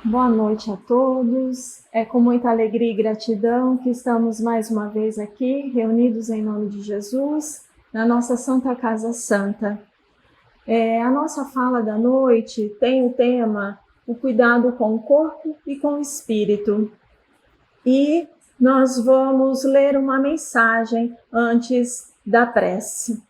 Boa noite a todos. É com muita alegria e gratidão que estamos mais uma vez aqui, reunidos em nome de Jesus, na nossa Santa Casa Santa. A nossa fala da noite tem o tema o cuidado com o corpo e com o espírito. E nós vamos ler uma mensagem antes da prece.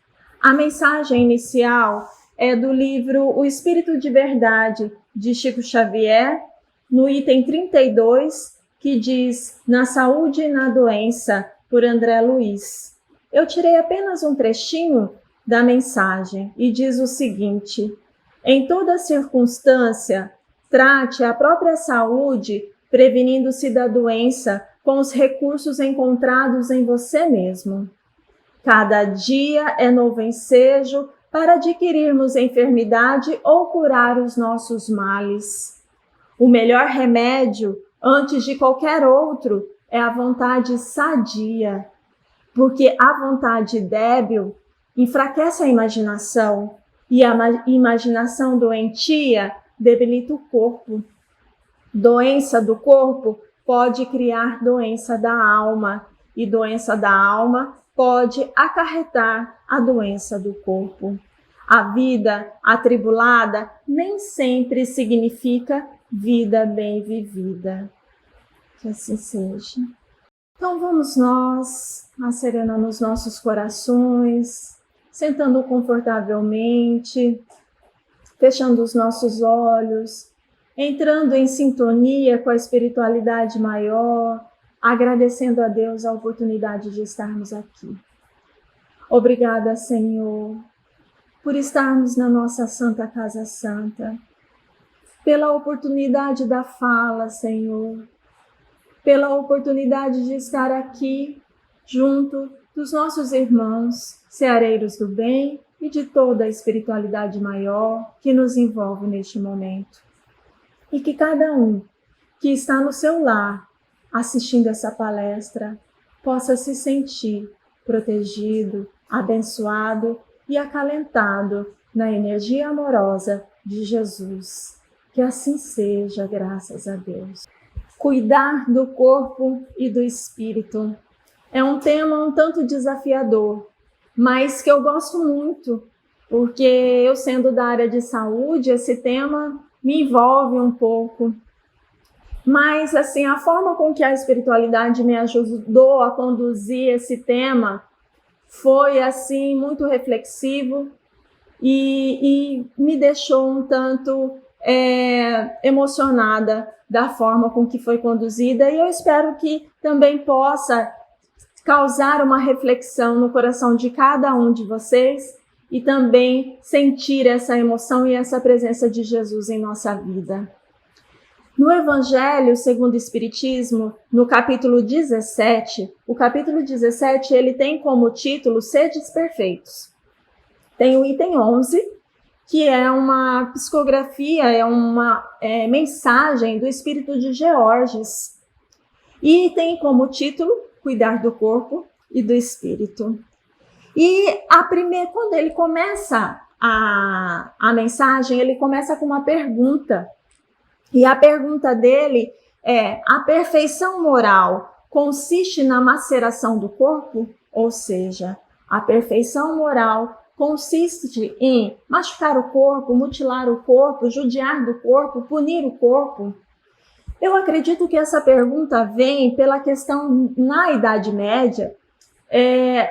A mensagem inicial é do livro O Espírito de Verdade, de Chico Xavier, no item 32, que diz Na Saúde e na Doença, por André Luiz. Eu tirei apenas um trechinho da mensagem e diz o seguinte: em toda circunstância, trate a própria saúde, prevenindo-se da doença com os recursos encontrados em você mesmo. Cada dia é novo ensejo para adquirirmos enfermidade ou curar os nossos males. O melhor remédio, antes de qualquer outro, é a vontade sadia, porque a vontade débil enfraquece a imaginação, e a imaginação doentia debilita o corpo. Doença do corpo pode criar doença da alma, e doença da alma pode acarretar a doença do corpo. A vida atribulada nem sempre significa vida bem vivida. Que assim seja. Então vamos nós acerenando os nossos corações, sentando confortavelmente, fechando os nossos olhos, entrando em sintonia com a espiritualidade maior, agradecendo a Deus a oportunidade de estarmos aqui. Obrigada, Senhor, por estarmos na nossa Santa Casa Santa, pela oportunidade da fala, Senhor, pela oportunidade de estar aqui junto dos nossos irmãos, ceareiros do bem e de toda a espiritualidade maior que nos envolve neste momento. E que cada um que está no seu lar assistindo essa palestra possa se sentir protegido, abençoado e acalentado na energia amorosa de Jesus. Que assim seja, graças a Deus. Cuidar do corpo e do espírito é um tema um tanto desafiador, mas que eu gosto muito, porque eu, sendo da área de saúde, esse tema me envolve um pouco. Mas, assim, a forma com que a espiritualidade me ajudou a conduzir esse tema foi, assim, muito reflexivo e me deixou um tanto emocionada da forma com que foi conduzida, e eu espero que também possa causar uma reflexão no coração de cada um de vocês e também sentir essa emoção e essa presença de Jesus em nossa vida. No Evangelho segundo o Espiritismo, no capítulo 17, o capítulo 17 ele tem como título Sedes Perfeitos. Tem o item 11, que é uma psicografia, é uma mensagem do Espírito de Georges. E tem como título Cuidar do Corpo e do Espírito. E quando ele começa a mensagem, ele começa com uma pergunta. E a pergunta dele é: a perfeição moral consiste na maceração do corpo? Ou seja, a perfeição moral consiste em machucar o corpo, mutilar o corpo, judiar do corpo, punir o corpo? Eu acredito que essa pergunta vem pela questão, na Idade Média,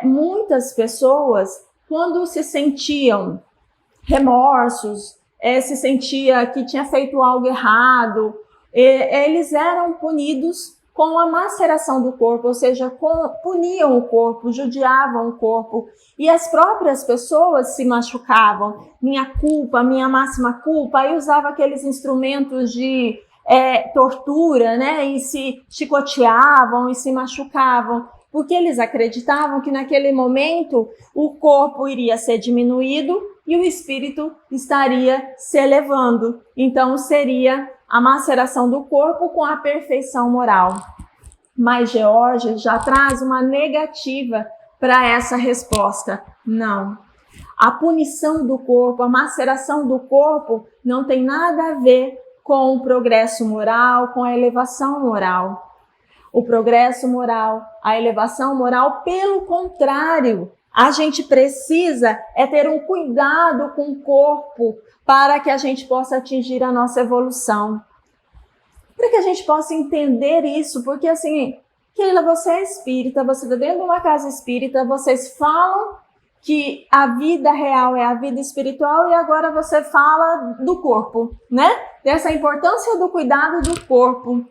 muitas pessoas, quando se sentiam remorsos, se sentia que tinha feito algo errado, eles eram punidos com a maceração do corpo, ou seja, puniam o corpo, judiavam o corpo, e as próprias pessoas se machucavam. Minha culpa, minha máxima culpa, aí usava aqueles instrumentos de tortura, né, e se chicoteavam e se machucavam, porque eles acreditavam que naquele momento o corpo iria ser diminuído e o espírito estaria se elevando. Então seria a maceração do corpo com a perfeição moral. Mas Georges já traz uma negativa para essa resposta. Não. A punição do corpo, a maceração do corpo não tem nada a ver com o progresso moral, com a elevação moral. O progresso moral, a elevação moral, pelo contrário, a gente precisa ter um cuidado com o corpo para que a gente possa atingir a nossa evolução. Para que a gente possa entender isso, porque assim, Keila, você é espírita, você está dentro de uma casa espírita, vocês falam que a vida real é a vida espiritual e agora você fala do corpo, né? Dessa importância do cuidado do corpo.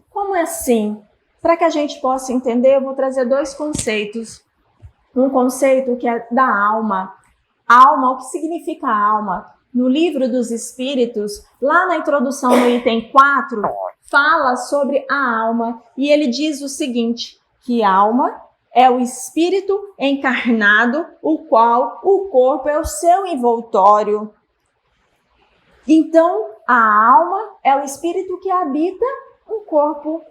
Como é assim? Para que a gente possa entender, eu vou trazer dois conceitos. Um conceito que é da alma. Alma, o que significa alma? No Livro dos Espíritos, lá na introdução no item 4, fala sobre a alma e ele diz o seguinte, que alma é o espírito encarnado, o qual o corpo é o seu envoltório. Então, a alma é o espírito que habita o corpo.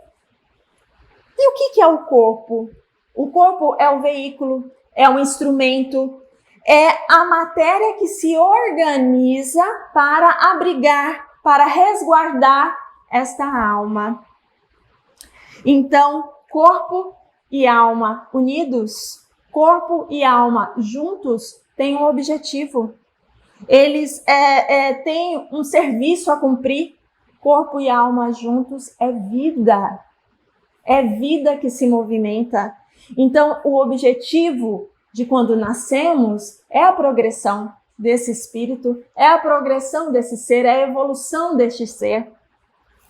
E o que é o corpo? O corpo é o veículo, é um instrumento, é a matéria que se organiza para abrigar, para resguardar esta alma. Então, corpo e alma unidos, corpo e alma juntos, têm um objetivo. Eles têm um serviço a cumprir. Corpo e alma juntos é vida. É vida que se movimenta. Então, o objetivo de quando nascemos é a progressão desse espírito, é a progressão desse ser, é a evolução deste ser.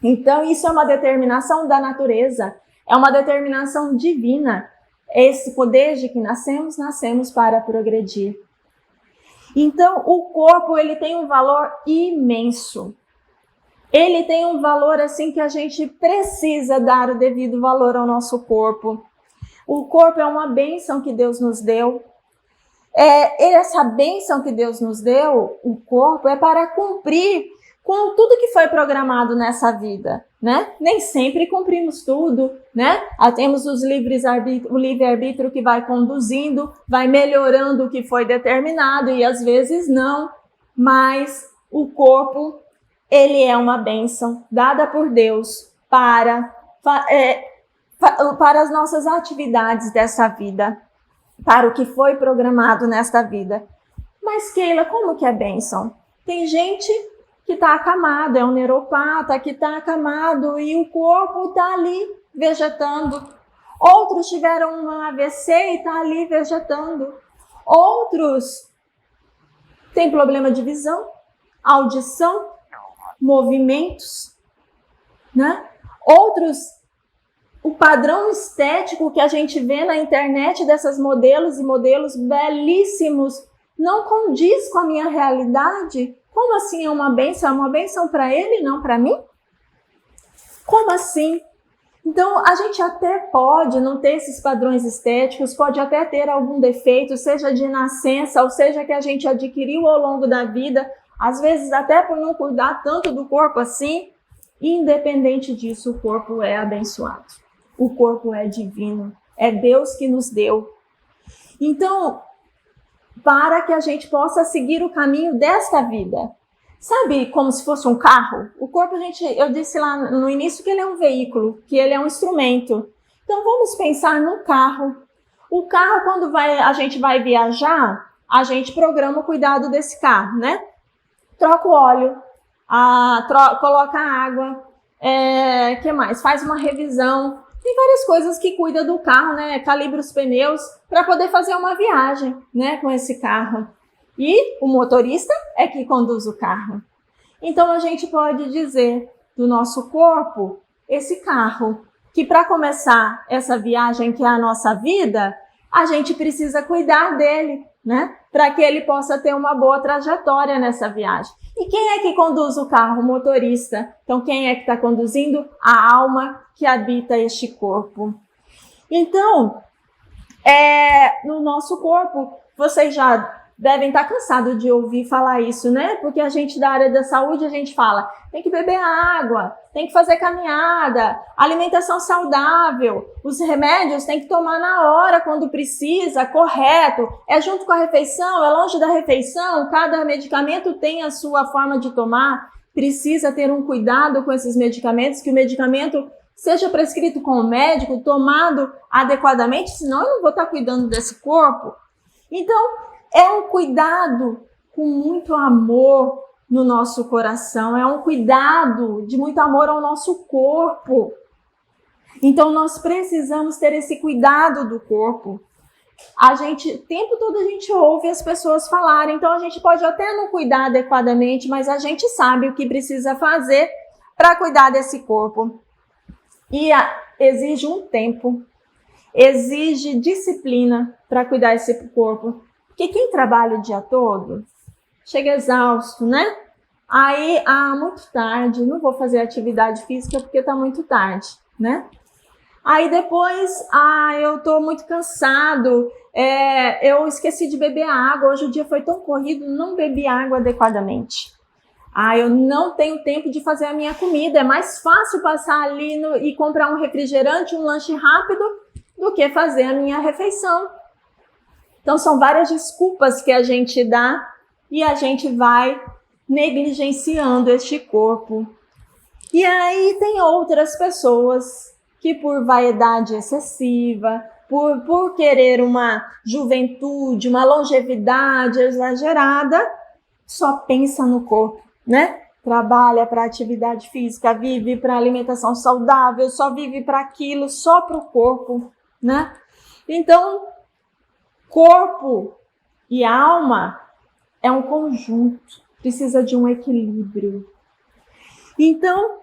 Então, isso é uma determinação da natureza, é uma determinação divina. Esse poder de que nascemos para progredir. Então, o corpo, ele tem um valor imenso. Ele tem um valor assim que a gente precisa dar o devido valor ao nosso corpo. O corpo é uma bênção que Deus nos deu. Essa bênção que Deus nos deu, o corpo, é para cumprir com tudo que foi programado nessa vida, né? Nem sempre cumprimos tudo, né? Temos o livre-arbítrio que vai conduzindo, vai melhorando o que foi determinado e às vezes não, mas o corpo, ele é uma bênção dada por Deus para as nossas atividades dessa vida, para o que foi programado nesta vida. Mas, Keila, como que é bênção? Tem gente que está acamado, é um neuropata que está acamado e o corpo está ali vegetando. Outros tiveram um AVC e está ali vegetando. Outros têm problema de visão, audição, movimentos, né? Outros, o padrão estético que a gente vê na internet dessas modelos e modelos belíssimos não condiz com a minha realidade. Como assim é uma bênção? É uma bênção para ele e não para mim? Como assim? Então, a gente até pode não ter esses padrões estéticos, pode até ter algum defeito, seja de nascença, ou seja que a gente adquiriu ao longo da vida, às vezes até por não cuidar tanto do corpo assim. Independente disso, o corpo é abençoado. O corpo é divino. É Deus que nos deu. Então, para que a gente possa seguir o caminho desta vida. Sabe como se fosse um carro? O corpo, eu disse lá no início que ele é um veículo, que ele é um instrumento. Então, vamos pensar no carro. O carro, quando a gente vai viajar, a gente programa o cuidado desse carro, né? Troca o óleo, coloca água, que mais? Faz uma revisão. Tem várias coisas que cuida do carro, né? Calibra os pneus para poder fazer uma viagem, né, com esse carro. E o motorista é que conduz o carro. Então, a gente pode dizer do nosso corpo, esse carro, que para começar essa viagem que é a nossa vida, a gente precisa cuidar dele, né? Para que ele possa ter uma boa trajetória nessa viagem. E quem é que conduz o carro? O motorista. Então, quem é que está conduzindo? A alma que habita este corpo. Então, no nosso corpo, vocês já devem estar cansados de ouvir falar isso, né? Porque a gente da área da saúde, a gente fala, tem que beber água, tem que fazer caminhada, alimentação saudável, os remédios tem que tomar na hora, quando precisa, correto, é junto com a refeição, é longe da refeição, cada medicamento tem a sua forma de tomar. precisa ter um cuidado com esses medicamentos, que o medicamento seja prescrito com o médico, tomado adequadamente, senão eu não vou estar cuidando desse corpo. Então, é um cuidado com muito amor no nosso coração, é um cuidado de muito amor ao nosso corpo. Então, nós precisamos ter esse cuidado do corpo. O tempo todo a gente ouve as pessoas falarem, então a gente pode até não cuidar adequadamente, mas a gente sabe o que precisa fazer para cuidar desse corpo. E exige um tempo, exige disciplina para cuidar desse corpo. Porque quem trabalha o dia todo chega exausto, né? Aí, muito tarde, não vou fazer atividade física porque tá muito tarde, né? Aí depois, eu tô muito cansado, eu esqueci de beber água, hoje o dia foi tão corrido, não bebi água adequadamente. Eu não tenho tempo de fazer a minha comida, é mais fácil passar ali e comprar um refrigerante, um lanche rápido, do que fazer a minha refeição. Então são várias desculpas que a gente dá e a gente vai negligenciando este corpo. E aí tem outras pessoas que por vaidade excessiva, por querer uma juventude, uma longevidade exagerada, só pensa no corpo, né? Trabalha para atividade física, vive para alimentação saudável, só vive para aquilo, só para o corpo, né? Então, corpo e alma é um conjunto, precisa de um equilíbrio. Então,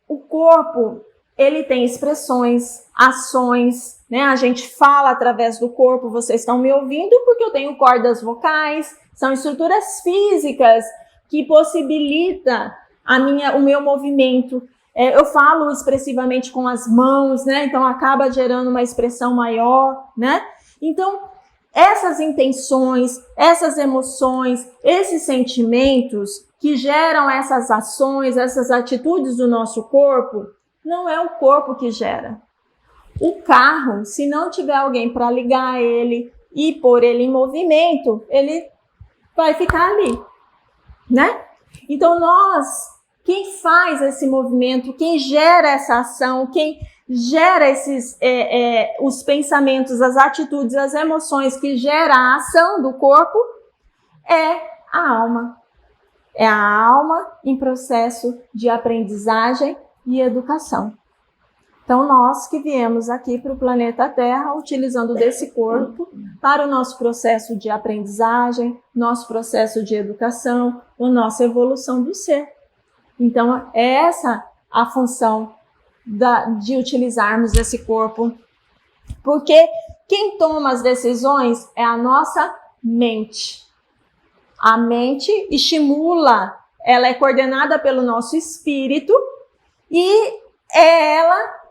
o corpo, ele tem expressões, ações, né? A gente fala através do corpo, vocês estão me ouvindo porque eu tenho cordas vocais, são estruturas físicas que possibilitam o meu movimento. Eu falo expressivamente com as mãos, né? Então acaba gerando uma expressão maior, né? Então, essas intenções, essas emoções, esses sentimentos que geram essas ações, essas atitudes do nosso corpo, não é o corpo que gera. O carro, se não tiver alguém para ligar ele e pôr ele em movimento, ele vai ficar ali, né? Então quem faz esse movimento, quem gera essa ação, quem gera os pensamentos, as atitudes, as emoções que gera a ação do corpo, é a alma. É a alma em processo de aprendizagem e educação. Então, nós que viemos aqui para o planeta Terra, utilizando desse corpo para o nosso processo de aprendizagem, nosso processo de educação, a nossa evolução do ser. Então, é essa a função de utilizarmos esse corpo. Porque quem toma as decisões é a nossa mente. A mente estimula, ela é coordenada pelo nosso espírito e é ela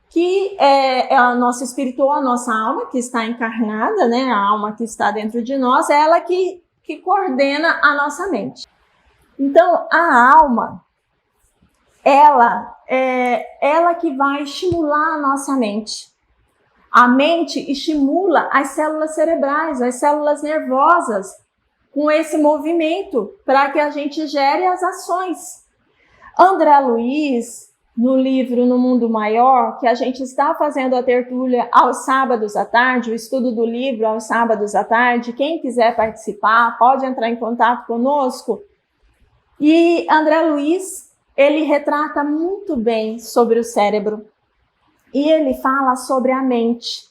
que é o nosso espírito ou a nossa alma que está encarnada, né? A alma que está dentro de nós, é ela que coordena a nossa mente. Então, a alma, ela que vai estimular a nossa mente. A mente estimula as células cerebrais, as células nervosas, com esse movimento, para que a gente gere as ações. André Luiz, no livro No Mundo Maior, que a gente está fazendo a tertúlia aos sábados à tarde, o estudo do livro aos sábados à tarde, quem quiser participar, pode entrar em contato conosco. E André Luiz, ele retrata muito bem sobre o cérebro. E ele fala sobre a mente.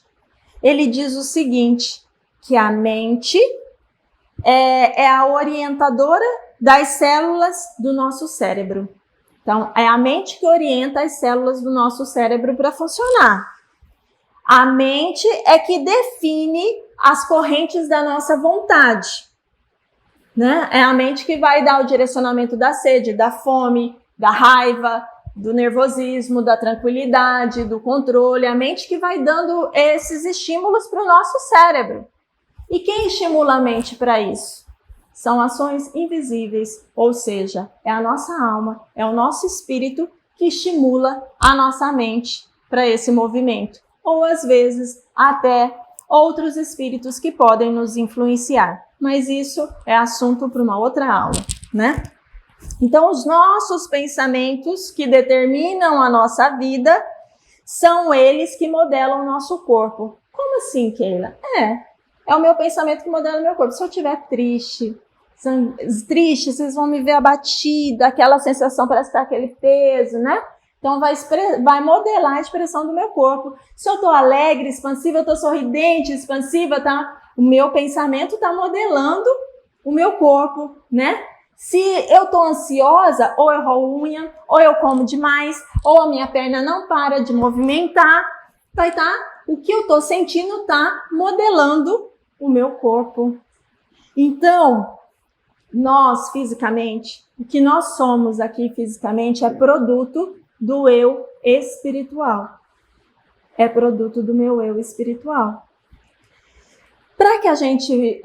Ele diz o seguinte, que a mente é a orientadora das células do nosso cérebro. Então, é a mente que orienta as células do nosso cérebro para funcionar. A mente é que define as correntes da nossa vontade, né? É a mente que vai dar o direcionamento da sede, da fome, da raiva, do nervosismo, da tranquilidade, do controle. A mente que vai dando esses estímulos para o nosso cérebro. E quem estimula a mente para isso? São ações invisíveis, ou seja, é a nossa alma, é o nosso espírito que estimula a nossa mente para esse movimento. Ou às vezes até outros espíritos que podem nos influenciar. Mas isso é assunto para uma outra aula. né? Então, os nossos pensamentos que determinam a nossa vida são eles que modelam o nosso corpo. Como assim, Keila? É o meu pensamento que modela o meu corpo. Se eu estiver triste, vocês vão me ver abatida, aquela sensação, parece que tá aquele peso, né? Então, vai modelar a expressão do meu corpo. Se eu estou alegre, expansiva, eu estou sorridente, expansiva, tá? O meu pensamento está modelando o meu corpo, né? Se eu estou ansiosa, ou eu roo unha, ou eu como demais, ou a minha perna não para de movimentar, vai estar, o que eu estou sentindo está modelando o meu corpo. Então, nós fisicamente, o que nós somos aqui fisicamente é produto do eu espiritual. É produto do meu eu espiritual. Para que a gente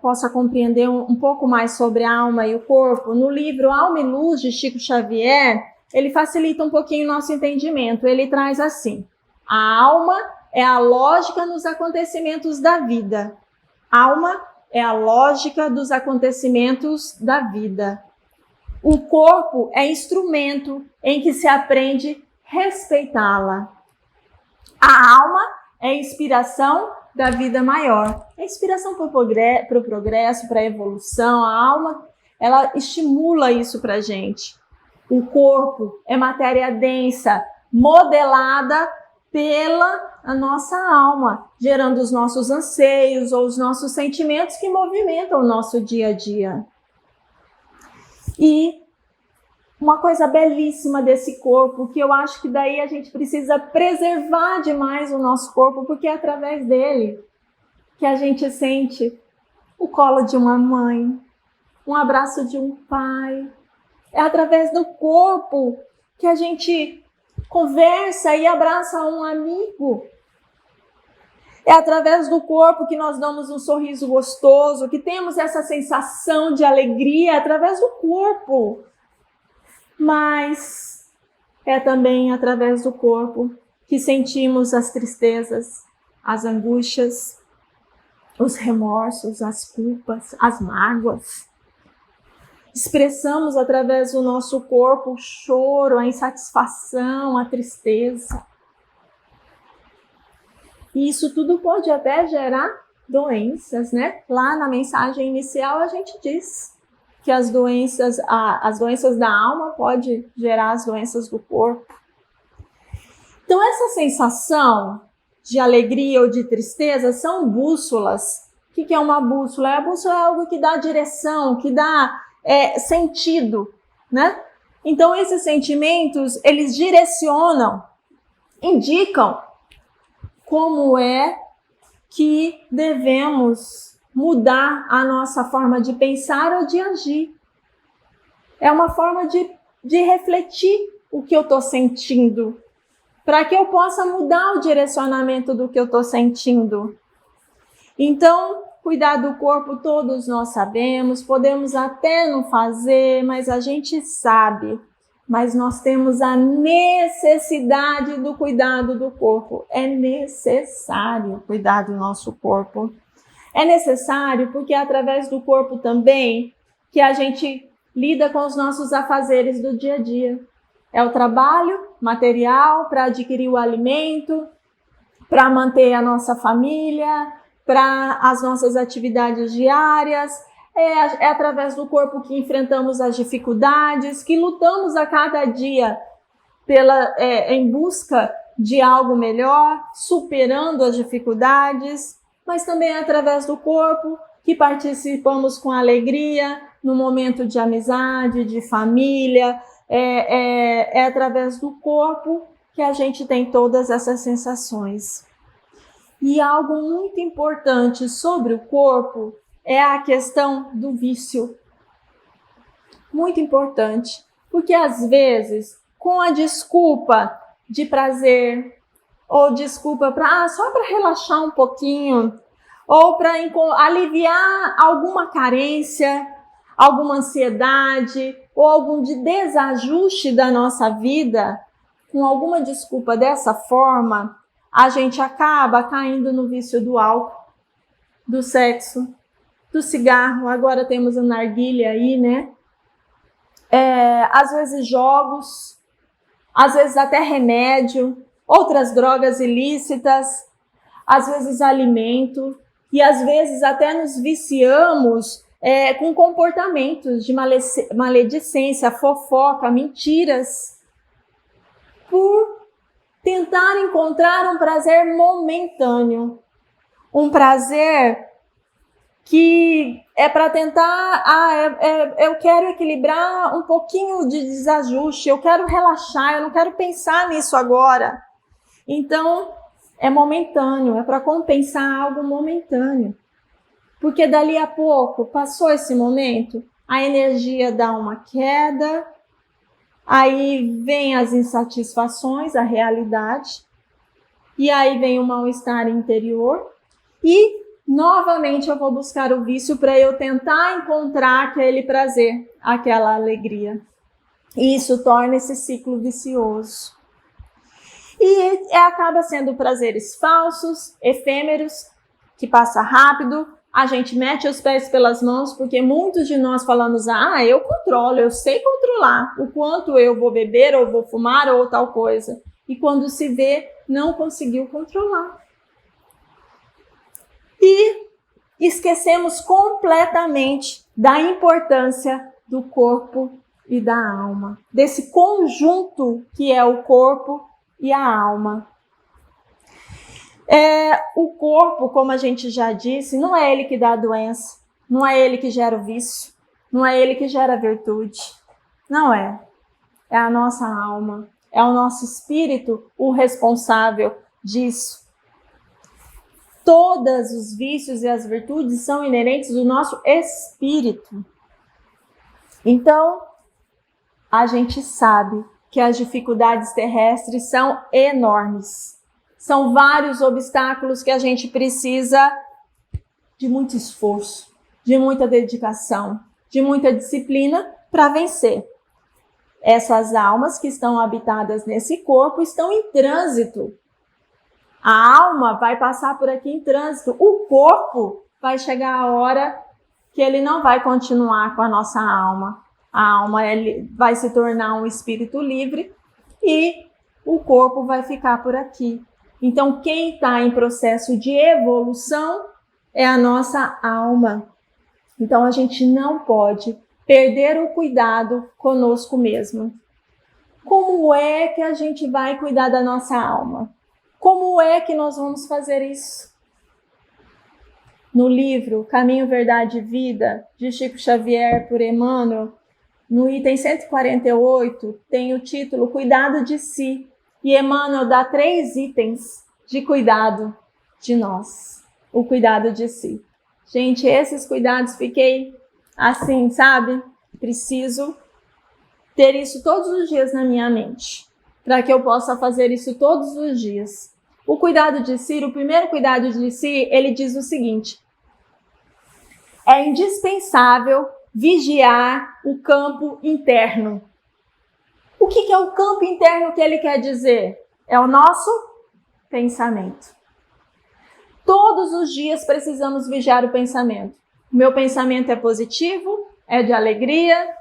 possa compreender um pouco mais sobre a alma e o corpo, no livro Alma e Luz, de Chico Xavier, ele facilita um pouquinho o nosso entendimento. Ele traz assim: a alma é a lógica nos acontecimentos da vida. Alma é a lógica dos acontecimentos da vida. O corpo é instrumento em que se aprende a respeitá-la. A alma é a inspiração da vida maior. É inspiração para o progresso, para a evolução. A alma, ela estimula isso para a gente. O corpo é matéria densa, modelada pela nossa alma, gerando os nossos anseios ou os nossos sentimentos que movimentam o nosso dia a dia. E uma coisa belíssima desse corpo, que eu acho que daí a gente precisa preservar demais o nosso corpo, porque é através dele que a gente sente o colo de uma mãe, um abraço de um pai. É através do corpo que a gente conversa e abraça um amigo. É através do corpo que nós damos um sorriso gostoso, que temos essa sensação de alegria, através do corpo. Mas é também através do corpo que sentimos as tristezas, as angústias, os remorsos, as culpas, as mágoas. Expressamos através do nosso corpo o choro, a insatisfação, a tristeza. E isso tudo pode até gerar doenças, né? Lá na mensagem inicial a gente diz que as doenças da alma podem gerar as doenças do corpo. Então, essa sensação de alegria ou de tristeza são bússolas. O que é uma bússola? A bússola é algo que dá direção, que dá sentido, né? Então, esses sentimentos, eles direcionam, indicam como é que devemos mudar a nossa forma de pensar ou de agir. É uma forma de refletir o que eu estou sentindo, para que eu possa mudar o direcionamento do que eu estou sentindo. Então, cuidar do corpo todos nós sabemos, podemos até não fazer, mas a gente sabe. Mas nós temos a necessidade do cuidado do corpo. É necessário cuidar do nosso corpo. É necessário porque é através do corpo também que a gente lida com os nossos afazeres do dia a dia. É o trabalho material para adquirir o alimento, para manter a nossa família, para as nossas atividades diárias. É através do corpo que enfrentamos as dificuldades, que lutamos a cada dia em busca de algo melhor, superando as dificuldades, mas também é através do corpo que participamos com alegria no momento de amizade, de família. É através do corpo que a gente tem todas essas sensações. E algo muito importante sobre o corpo é a questão do vício. Muito importante, porque às vezes, com a desculpa de prazer, ou desculpa só para relaxar um pouquinho, ou para aliviar alguma carência, alguma ansiedade, ou algum desajuste da nossa vida, com alguma desculpa dessa forma, a gente acaba caindo no vício do álcool, do sexo, do cigarro. Agora temos a narguilha aí, né? às vezes jogos, às vezes até remédio, outras drogas ilícitas, às vezes alimento, e às vezes até nos viciamos com comportamentos de maledicência, fofoca, mentiras, por tentar encontrar um prazer momentâneo, um prazer que é para tentar, eu quero equilibrar um pouquinho de desajuste, eu quero relaxar, eu não quero pensar nisso agora. Então, é momentâneo, é para compensar algo momentâneo. Porque dali a pouco, passou esse momento, a energia dá uma queda, aí vem as insatisfações, a realidade, e aí vem o mal-estar interior, e novamente eu vou buscar o vício para eu tentar encontrar aquele prazer, aquela alegria. E isso torna esse ciclo vicioso. E acaba sendo prazeres falsos, efêmeros, que passa rápido, a gente mete os pés pelas mãos, porque muitos de nós falamos, eu controlo, eu sei controlar o quanto eu vou beber, ou vou fumar, ou tal coisa. E quando se vê, não conseguiu controlar. E esquecemos completamente da importância do corpo e da alma, desse conjunto que é o corpo e a alma. O corpo, como a gente já disse, não é ele que dá a doença, não é ele que gera o vício, não é ele que gera a virtude. Não é. É a nossa alma, é o nosso espírito o responsável disso. Todos os vícios e as virtudes são inerentes do nosso espírito. Então, a gente sabe que as dificuldades terrestres são enormes. São vários obstáculos que a gente precisa de muito esforço, de muita dedicação, de muita disciplina para vencer. Essas almas que estão habitadas nesse corpo estão em trânsito. A alma vai passar por aqui em trânsito. O corpo vai chegar a hora que ele não vai continuar com a nossa alma. A alma vai se tornar um espírito livre e o corpo vai ficar por aqui. Então, quem está em processo de evolução é a nossa alma. Então, a gente não pode perder o cuidado conosco mesmo. Como é que a gente vai cuidar da nossa alma? Como é que nós vamos fazer isso? No livro Caminho, Verdade e Vida, de Chico Xavier por Emmanuel, no item 148, tem o título Cuidado de Si. E Emmanuel dá 3 itens de cuidado de nós. O cuidado de si. Gente, esses cuidados fiquei assim, sabe? Preciso ter isso todos os dias na minha mente, para que eu possa fazer isso todos os dias. O cuidado de si, o primeiro cuidado de si, ele diz o seguinte: é indispensável vigiar o campo interno. O que é o campo interno que ele quer dizer? É o nosso pensamento. Todos os dias precisamos vigiar o pensamento. O meu pensamento é positivo? É de alegria?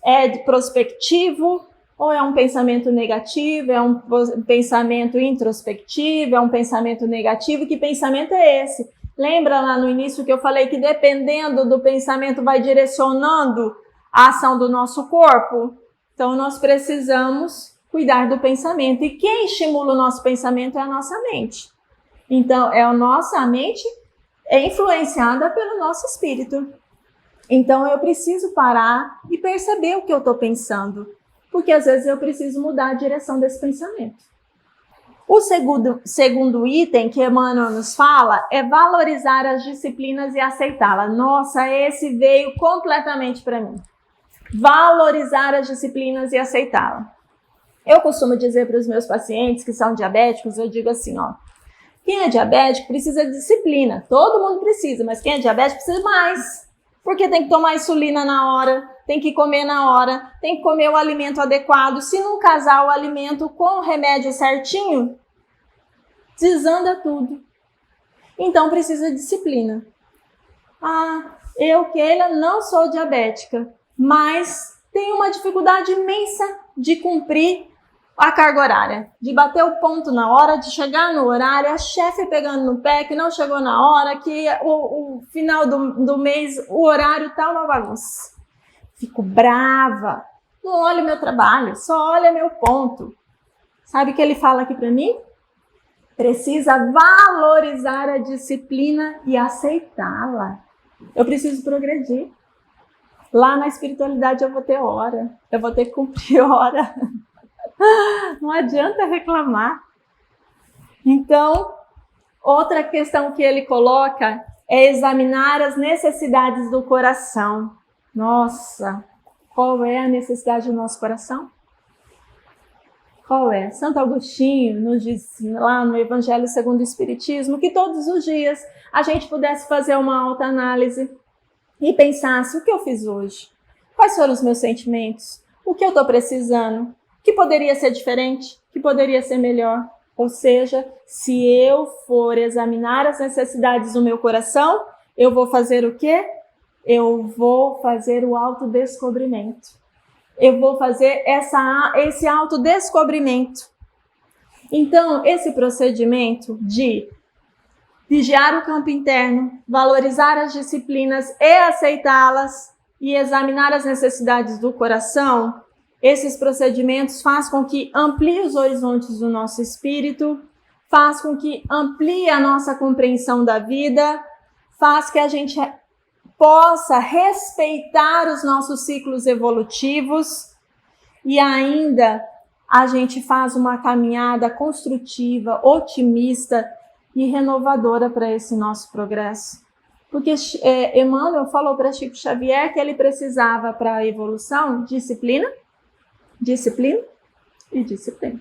É de prospectivo? Ou é um pensamento negativo? É um pensamento introspectivo? É um pensamento negativo? Que pensamento é esse? Lembra lá no início que eu falei que dependendo do pensamento vai direcionando a ação do nosso corpo? Então, nós precisamos cuidar do pensamento. E quem estimula o nosso pensamento é a nossa mente. Então, a nossa mente é influenciada pelo nosso espírito. Então, eu preciso parar e perceber o que eu estou pensando. Porque, às vezes, eu preciso mudar a direção desse pensamento. O segundo item que Emmanuel nos fala é valorizar as disciplinas e aceitá-las. Nossa, esse veio completamente para mim. Valorizar as disciplinas e aceitá-las. Eu costumo dizer para os meus pacientes que são diabéticos, eu digo assim, quem é diabético precisa de disciplina. Todo mundo precisa, mas quem é diabético precisa mais. Porque tem que tomar insulina na hora, tem que comer na hora, tem que comer o alimento adequado. Se não casar o alimento com o remédio certinho, desanda tudo. Então precisa de disciplina. Eu, Keila, não sou diabética, mas tem uma dificuldade imensa de cumprir a carga horária, de bater o ponto na hora, de chegar no horário, a chefe pegando no pé, que não chegou na hora, que o final do mês, o horário tá uma bagunça. Fico brava, não olha o meu trabalho, só olha meu ponto. Sabe o que ele fala aqui para mim? Precisa valorizar a disciplina e aceitá-la. Eu preciso progredir. Lá na espiritualidade eu vou ter hora, eu vou ter que cumprir hora. Não adianta reclamar. Então, outra questão que ele coloca é examinar as necessidades do coração. Nossa, qual é a necessidade do nosso coração? Qual é? Santo Agostinho nos diz lá no Evangelho segundo o Espiritismo que todos os dias a gente pudesse fazer uma autoanálise e pensasse: o que eu fiz hoje? Quais foram os meus sentimentos? O que eu estou precisando? O que poderia ser diferente? O que poderia ser melhor? Ou seja, se eu for examinar as necessidades do meu coração, eu vou fazer o quê? Eu vou fazer o autodescobrimento. Eu vou fazer esse autodescobrimento. Então, esse procedimento de vigiar o campo interno, valorizar as disciplinas e aceitá-las e examinar as necessidades do coração, esses procedimentos fazem com que amplie os horizontes do nosso espírito, faz com que amplie a nossa compreensão da vida, faz que a gente possa respeitar os nossos ciclos evolutivos e ainda a gente faz uma caminhada construtiva, otimista e renovadora para esse nosso progresso. Porque Emmanuel falou para Chico Xavier que ele precisava para a evolução disciplina, disciplina e disciplina.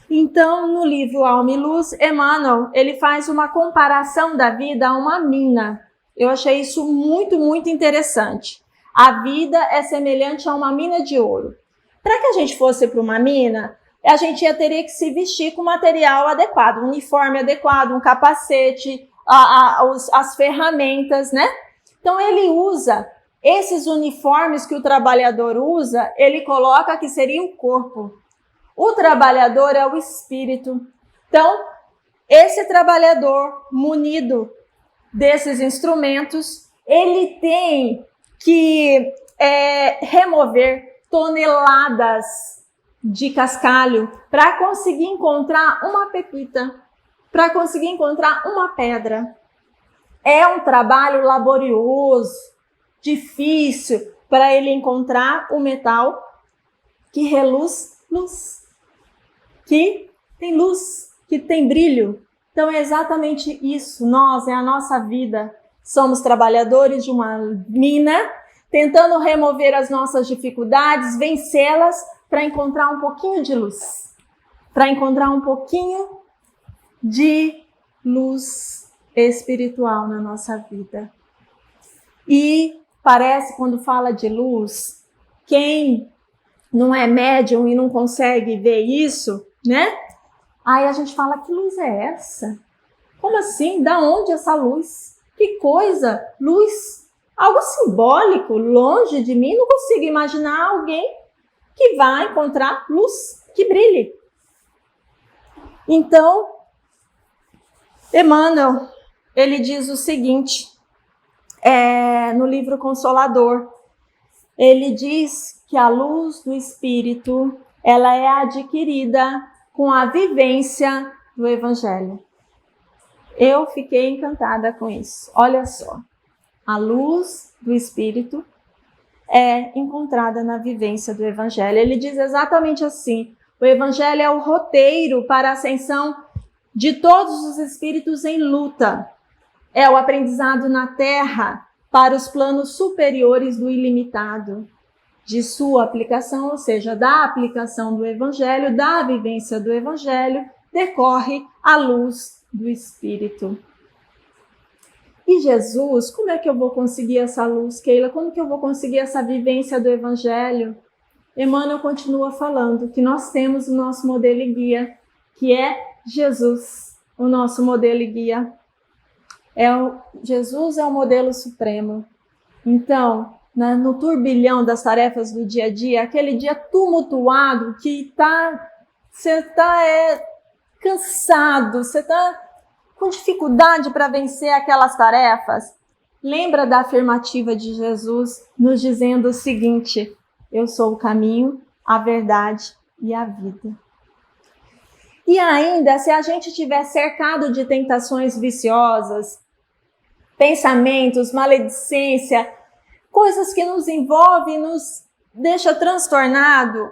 Então, no livro Alma e Luz, Emmanuel, ele faz uma comparação da vida a uma mina. Eu achei isso muito, muito interessante. A vida é semelhante a uma mina de ouro. Para que a gente fosse para uma mina, a gente teria que se vestir com material adequado, um uniforme adequado, um capacete, as ferramentas, né? Então, ele usa esses uniformes que o trabalhador usa, ele coloca que seria o corpo. O trabalhador é o espírito. Então, esse trabalhador munido desses instrumentos, ele tem que remover toneladas de cascalho para conseguir encontrar uma pepita, para conseguir encontrar uma pedra. É um trabalho laborioso, difícil para ele encontrar o metal que reluz luz, que tem luz, que tem brilho. Então é exatamente isso. Nós, é a nossa vida. Somos trabalhadores de uma mina, tentando remover as nossas dificuldades, vencê-las para encontrar um pouquinho de luz, para encontrar um pouquinho de luz espiritual na nossa vida. E parece, quando fala de luz, quem não é médium e não consegue ver isso, né? Aí a gente fala: que luz é essa? Como assim? Da onde essa luz? Que coisa? Luz? Algo simbólico, longe de mim. Não consigo imaginar alguém que vai encontrar luz que brilhe. Então, Emmanuel, ele diz o seguinte, no livro Consolador, ele diz que a luz do Espírito, ela é adquirida com a vivência do Evangelho. Eu fiquei encantada com isso. Olha só, a luz do Espírito é encontrada na vivência do Evangelho. Ele diz exatamente assim: o Evangelho é o roteiro para a ascensão de todos os espíritos em luta. É o aprendizado na Terra para os planos superiores do ilimitado. De sua aplicação, ou seja, da aplicação do Evangelho, da vivência do Evangelho, decorre a luz do Espírito. E Jesus, como é que eu vou conseguir essa luz, Keila? Como que eu vou conseguir essa vivência do Evangelho? Emmanuel continua falando que nós temos o nosso modelo e guia, que é Jesus, o nosso modelo e guia. Jesus é o modelo supremo. Então, no turbilhão das tarefas do dia a dia, aquele dia tumultuado que você está cansado, você está com dificuldade para vencer aquelas tarefas? Lembra da afirmativa de Jesus nos dizendo o seguinte: eu sou o caminho, a verdade e a vida. E ainda, se a gente estiver cercado de tentações viciosas, pensamentos, maledicência, coisas que nos envolvem, nos deixa transtornado,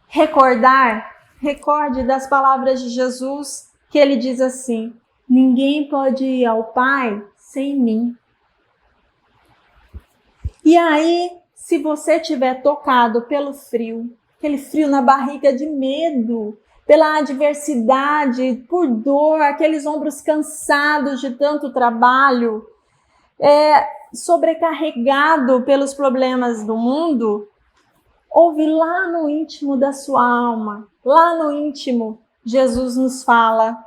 recorde das palavras de Jesus, que ele diz assim: ninguém pode ir ao Pai sem mim. E aí, se você estiver tocado pelo frio, aquele frio na barriga de medo, pela adversidade, por dor, aqueles ombros cansados de tanto trabalho, sobrecarregado pelos problemas do mundo, ouve lá no íntimo da sua alma, lá no íntimo, Jesus nos fala: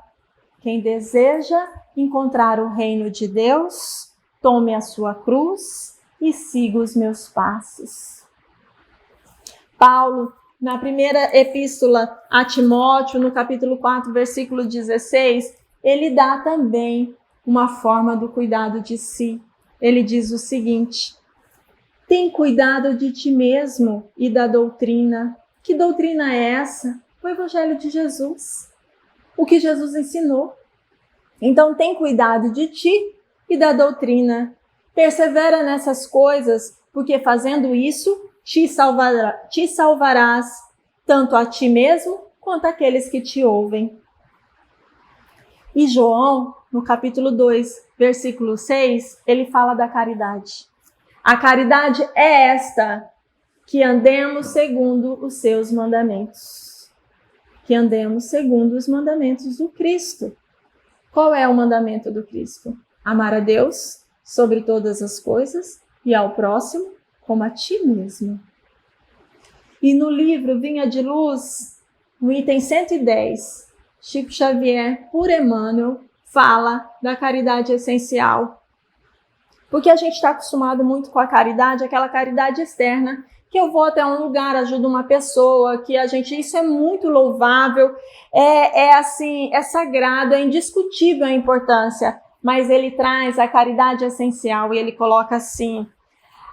quem deseja encontrar o reino de Deus, tome a sua cruz e siga os meus passos. Paulo, na primeira epístola a Timóteo, no capítulo 4, versículo 16, ele dá também uma forma do cuidado de si. Ele diz o seguinte: tem cuidado de ti mesmo e da doutrina. Que doutrina é essa? O Evangelho de Jesus. O que Jesus ensinou. Então, tem cuidado de ti e da doutrina. Persevera nessas coisas, porque fazendo isso, te salvarás, tanto a ti mesmo, quanto àqueles que te ouvem. E João, no capítulo 2, versículo 6, ele fala da caridade. A caridade é esta: que andemos segundo os seus mandamentos. Que andemos segundo os mandamentos do Cristo. Qual é o mandamento do Cristo? Amar a Deus sobre todas as coisas e ao próximo como a ti mesmo. E no livro Vinha de Luz, no item 110, Chico Xavier, por Emmanuel, fala da caridade essencial. Porque a gente está acostumado muito com a caridade, aquela caridade externa, que eu vou até um lugar, ajudo uma pessoa, que isso é muito louvável, assim, é sagrado, é indiscutível a importância, mas ele traz a caridade essencial e ele coloca assim: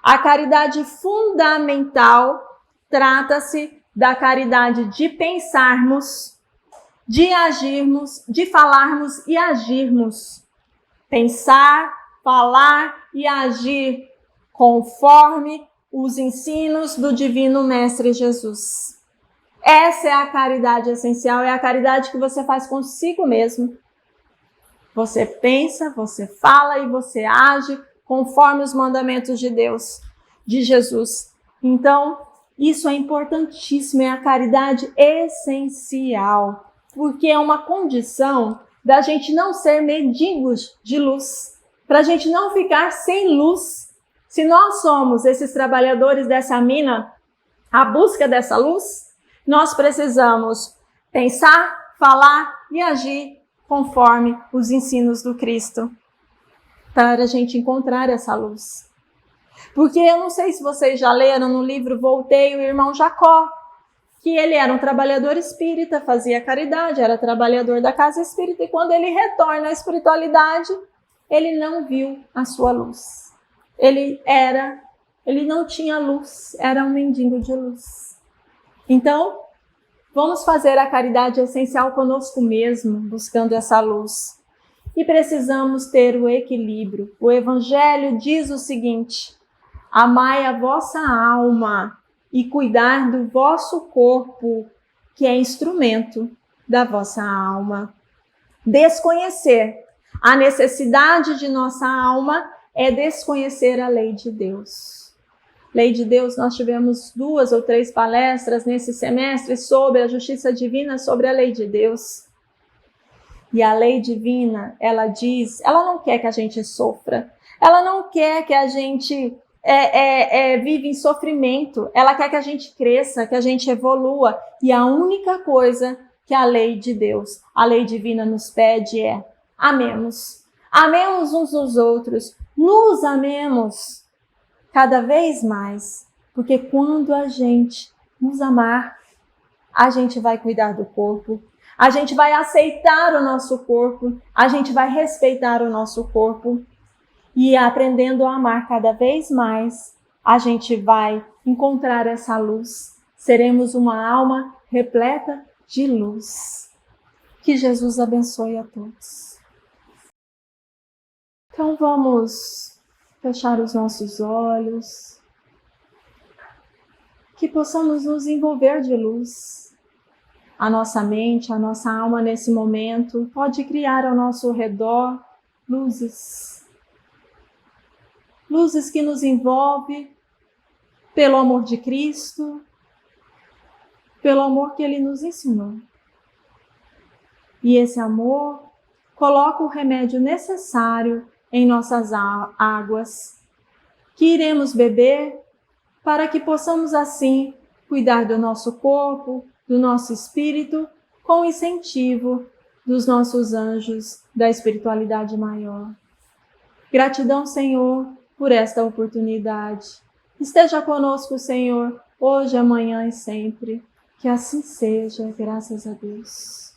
a caridade fundamental trata-se da caridade de pensarmos, de agirmos, de falarmos e agirmos. Pensar, falar e agir conforme os ensinos do Divino Mestre Jesus. Essa é a caridade essencial, é a caridade que você faz consigo mesmo. Você pensa, você fala e você age conforme os mandamentos de Deus, de Jesus. Então, isso é importantíssimo, é a caridade essencial, porque é uma condição da gente não ser mendigos de luz, para a gente não ficar sem luz. Se nós somos esses trabalhadores dessa mina, a busca dessa luz, nós precisamos pensar, falar e agir conforme os ensinos do Cristo, para a gente encontrar essa luz. Porque eu não sei se vocês já leram no livro Voltei, o irmão Jacó, que ele era um trabalhador espírita, fazia caridade, era trabalhador da casa espírita, e quando ele retorna à espiritualidade, ele não viu a sua luz. Ele não tinha luz, era um mendigo de luz. Então, vamos fazer a caridade essencial conosco mesmo, buscando essa luz. E precisamos ter o equilíbrio. O Evangelho diz o seguinte: amai a vossa alma e cuidar do vosso corpo, que é instrumento da vossa alma. Desconhecer a necessidade de nossa alma é desconhecer a lei de Deus. Lei de Deus, nós tivemos 2 ou 3 palestras nesse semestre sobre a justiça divina, sobre a lei de Deus. E a lei divina, ela diz, ela não quer que a gente sofra, ela não quer que a gente vive em sofrimento, ela quer que a gente cresça, que a gente evolua. E a única coisa que a lei de Deus, a lei divina nos pede é: amemos. Amemos uns aos outros, nos amemos. cada vez mais, porque quando a gente nos amar, a gente vai cuidar do corpo, a gente vai aceitar o nosso corpo, a gente vai respeitar o nosso corpo e aprendendo a amar cada vez mais, a gente vai encontrar essa luz. Seremos uma alma repleta de luz. Que Jesus abençoe a todos. Então vamos fechar os nossos olhos, que possamos nos envolver de luz. A nossa mente, a nossa alma nesse momento pode criar ao nosso redor luzes. Luzes que nos envolvem pelo amor de Cristo, pelo amor que Ele nos ensinou. E esse amor coloca o remédio necessário em nossas águas, que iremos beber para que possamos assim cuidar do nosso corpo, do nosso espírito, com o incentivo dos nossos anjos da espiritualidade maior. Gratidão, Senhor, por esta oportunidade. Esteja conosco, Senhor, hoje, amanhã e sempre. Que assim seja, graças a Deus.